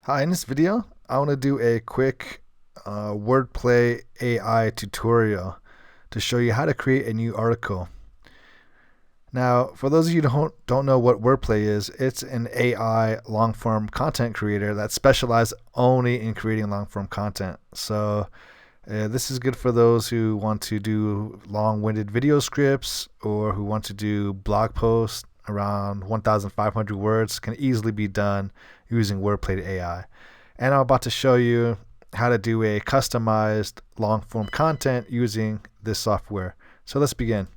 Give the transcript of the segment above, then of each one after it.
Hi, in this video, I want to do a quick wordplay AI tutorial to show you how to create a new article. Now, for those of you who don't know what wordplay is, it's an AI long form content creator that specializes only in creating long form content. So, this is good for those who want to do long winded video scripts or who want to do blog posts around 1,500 words, can easily be done using wordplay AI. And I'm about to show you how to do a customized long form content using this software. So let's begin.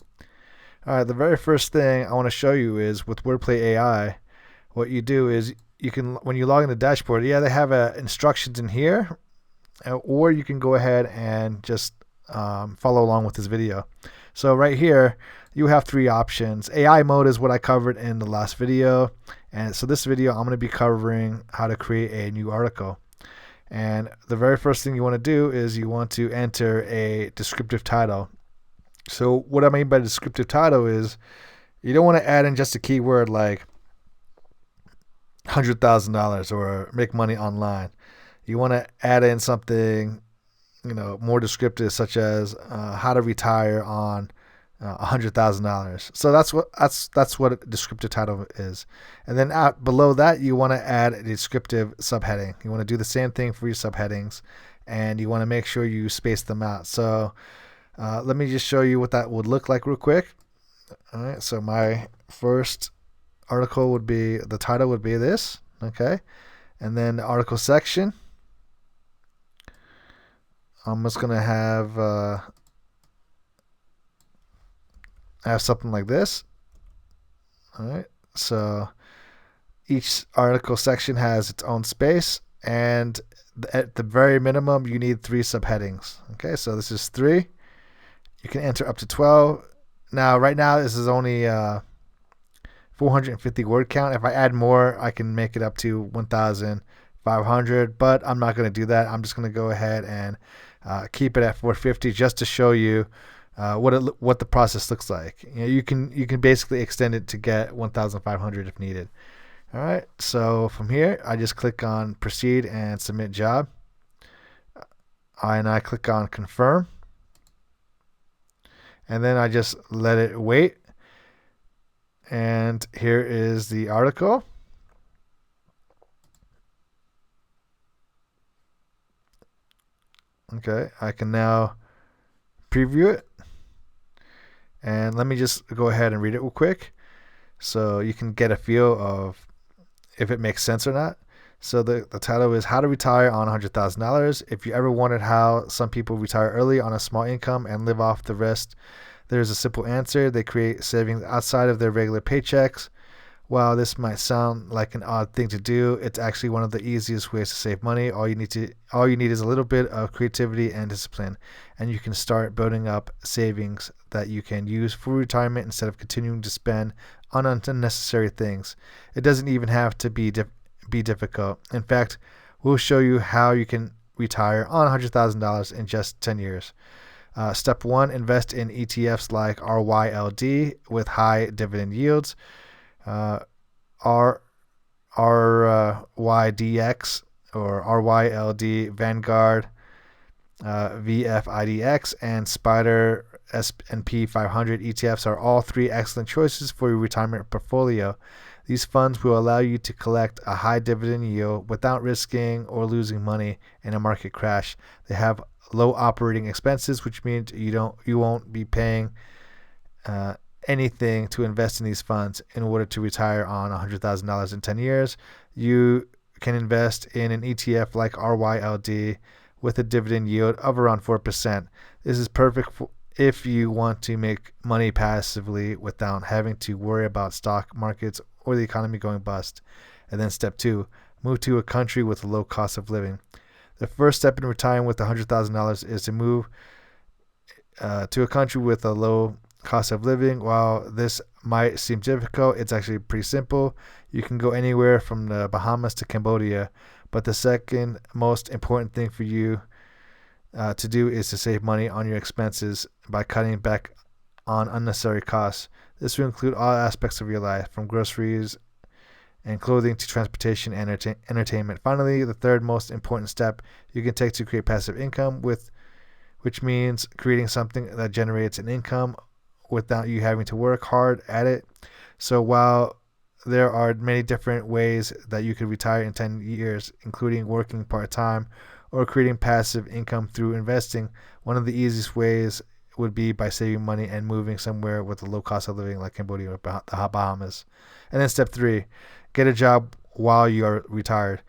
All right, the very first thing I want to show you is with wordplay AI, what you do is you can, when you log in the dashboard, yeah, they have instructions in here, or you can go ahead and just follow along with this video. So right here, you have three options. AI mode is what I covered in the last video. And so this video, I'm going to be covering how to create a new article. And the very first thing you want to do is you want to enter a descriptive title. So what I mean by descriptive title is you don't want to add in just a keyword like $100,000 or make money online. You want to add in something, more descriptive, such as how to retire on $100,000. So that's what a descriptive title is. And then out below that, you want to add a descriptive subheading. You want to do the same thing for your subheadings, and you want to make sure you space them out. So let me just show you what that would look like real quick. All right. So my first article would be, the title would be this. Okay. And then the article section, I'm just going to have something like this. All right. So each article section has its own space, and at the very minimum, you need 3 subheadings. Okay. So this is 3. You can enter up to 12. Now, right now, this is only 450 word count. If I add more, I can make it up to 1,500, but I'm not going to do that. I'm just going to go ahead and keep it at 450 just to show you what the process looks like. You can basically extend it to get 1,500 if needed. All right. So from here, I just click on proceed and submit job. And I click on confirm. And then I just let it wait. And here is the article. Okay, I can now preview it. And let me just go ahead and read it real quick so you can get a feel of if it makes sense or not. So the title is How to Retire on $100,000. If you ever wondered how some people retire early on a small income and live off the rest, there's a simple answer. They create savings outside of their regular paychecks. While this might sound like an odd thing to do, it's actually one of the easiest ways to save money. All you need is a little bit of creativity and discipline, and you can start building up savings that you can use for retirement instead of continuing to spend on unnecessary things. It doesn't even have to be difficult. In fact, we'll show you how you can retire on $100,000 in just 10 years. Step 1, invest in ETFs like RYLD with high dividend yields. RYDX or RYLD Vanguard, VFIDX, and Spider S&P 500 ETFs are all 3 excellent choices for your retirement portfolio. These funds will allow you to collect a high dividend yield without risking or losing money in a market crash. They have low operating expenses, which means you won't be paying anything to invest in these funds. In order to retire on $100,000 in 10 years, you can invest in an ETF like RYLD with a dividend yield of around 4%. This is perfect if you want to make money passively without having to worry about stock markets or the economy going bust. And then step 2, move to a country with a low cost of living. The first step in retiring with $100,000 is to move to a country with a low cost of living. While this might seem difficult, it's actually pretty simple. You can go anywhere from the Bahamas to Cambodia, but the second most important thing for you to do is to save money on your expenses by cutting back on unnecessary costs. This will include all aspects of your life, from groceries and clothing to transportation and entertainment. Finally, the third most important step you can take to create passive income, which means creating something that generates an income without you having to work hard at it. So while there are many different ways that you could retire in 10 years, including working part-time or creating passive income through investing, one of the easiest ways would be by saving money and moving somewhere with a low cost of living like Cambodia or the Bahamas. And then step 3, get a job while you are retired.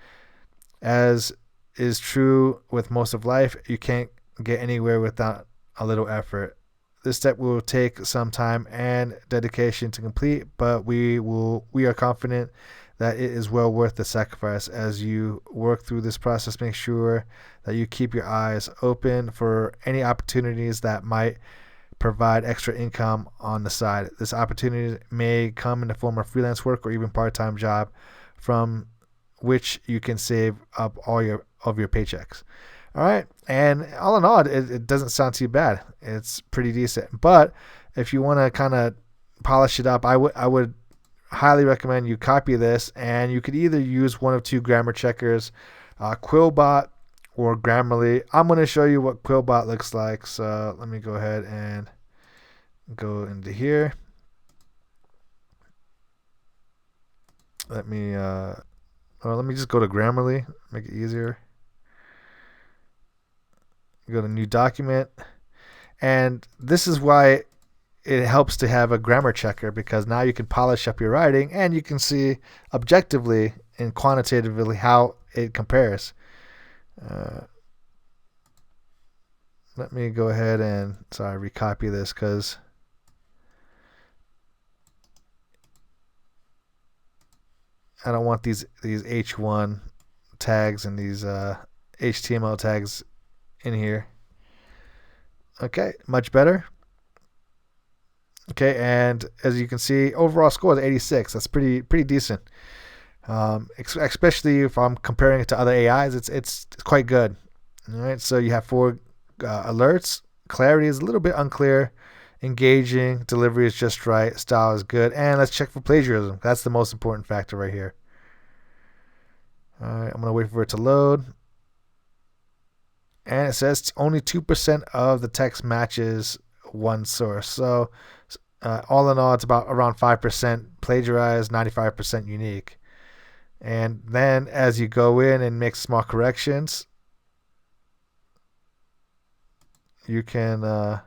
As is true with most of life, you can't get anywhere without a little effort. This step will take some time and dedication to complete, but we are confident that it is well worth the sacrifice. As you work through this process, make sure that you keep your eyes open for any opportunities that might provide extra income on the side. This opportunity may come in the form of freelance work or even part-time job from which you can save up all your paychecks. All right, and all in all, it doesn't sound too bad. It's pretty decent. But if you want to kind of polish it up, I would highly recommend you copy this, and you could either use one of two grammar checkers, Quillbot or Grammarly. I'm going to show you what Quillbot looks like. So let me go ahead and go into here. Let me just go to Grammarly, make it easier. Go to new document, and this is why it helps to have a grammar checker, because now you can polish up your writing and you can see objectively and quantitatively how it compares. Let me go ahead and recopy this, because I don't want these H1 tags and these HTML tags in here. Okay, much better. Okay, and as you can see, overall score is 86. That's pretty decent. Especially if I'm comparing it to other AIs, it's quite good. All right, so you have 4 alerts. Clarity is a little bit unclear. Engaging, delivery is just right, style is good, and let's check for plagiarism. That's the most important factor right here. All right, I'm gonna wait for it to load. And it says only 2% of the text matches one source. So all in all, it's about around 5% plagiarized, 95% unique. And then as you go in and make small corrections, you can let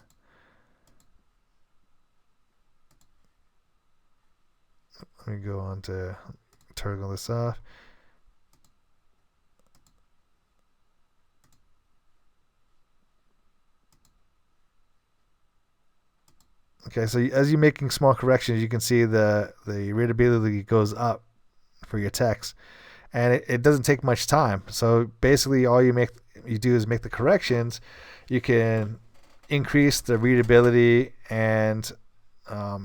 me go on to toggle this off. Okay, so as you're making small corrections, you can see the readability goes up for your text, and it doesn't take much time. So basically, all you do is make the corrections. You can increase the readability and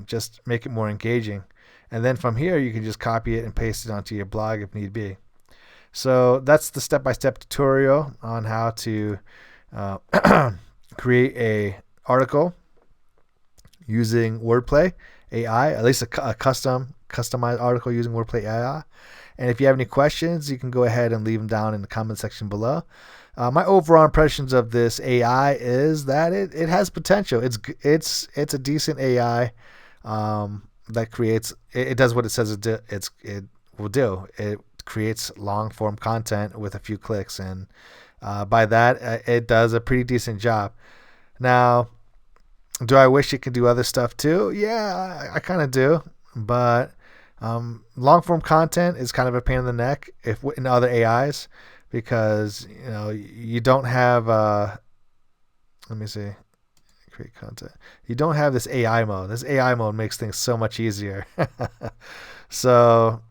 just make it more engaging, and then from here you can just copy it and paste it onto your blog if need be. So that's the step-by-step tutorial on how to create a article using wordplay AI, at least a customized article using wordplay AI. And if you have any questions, you can go ahead and leave them down in the comment section below. My overall impressions of this AI is that it has potential. It's a decent AI that creates. It does what it says it will do. It creates long form content with a few clicks, and by that it does a pretty decent job. Now, do I wish it could do other stuff too? Yeah, I kind of do. But long form content is kind of a pain in the neck in other AIs, because you don't have let me see, create content. You don't have this AI mode. This AI mode makes things so much easier. So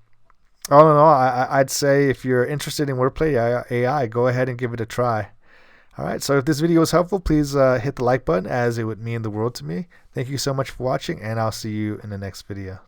all in all, I'd say if you're interested in wordplay AI, go ahead and give it a try. All right, so if this video was helpful, please hit the like button, as it would mean the world to me. Thank you so much for watching, and I'll see you in the next video.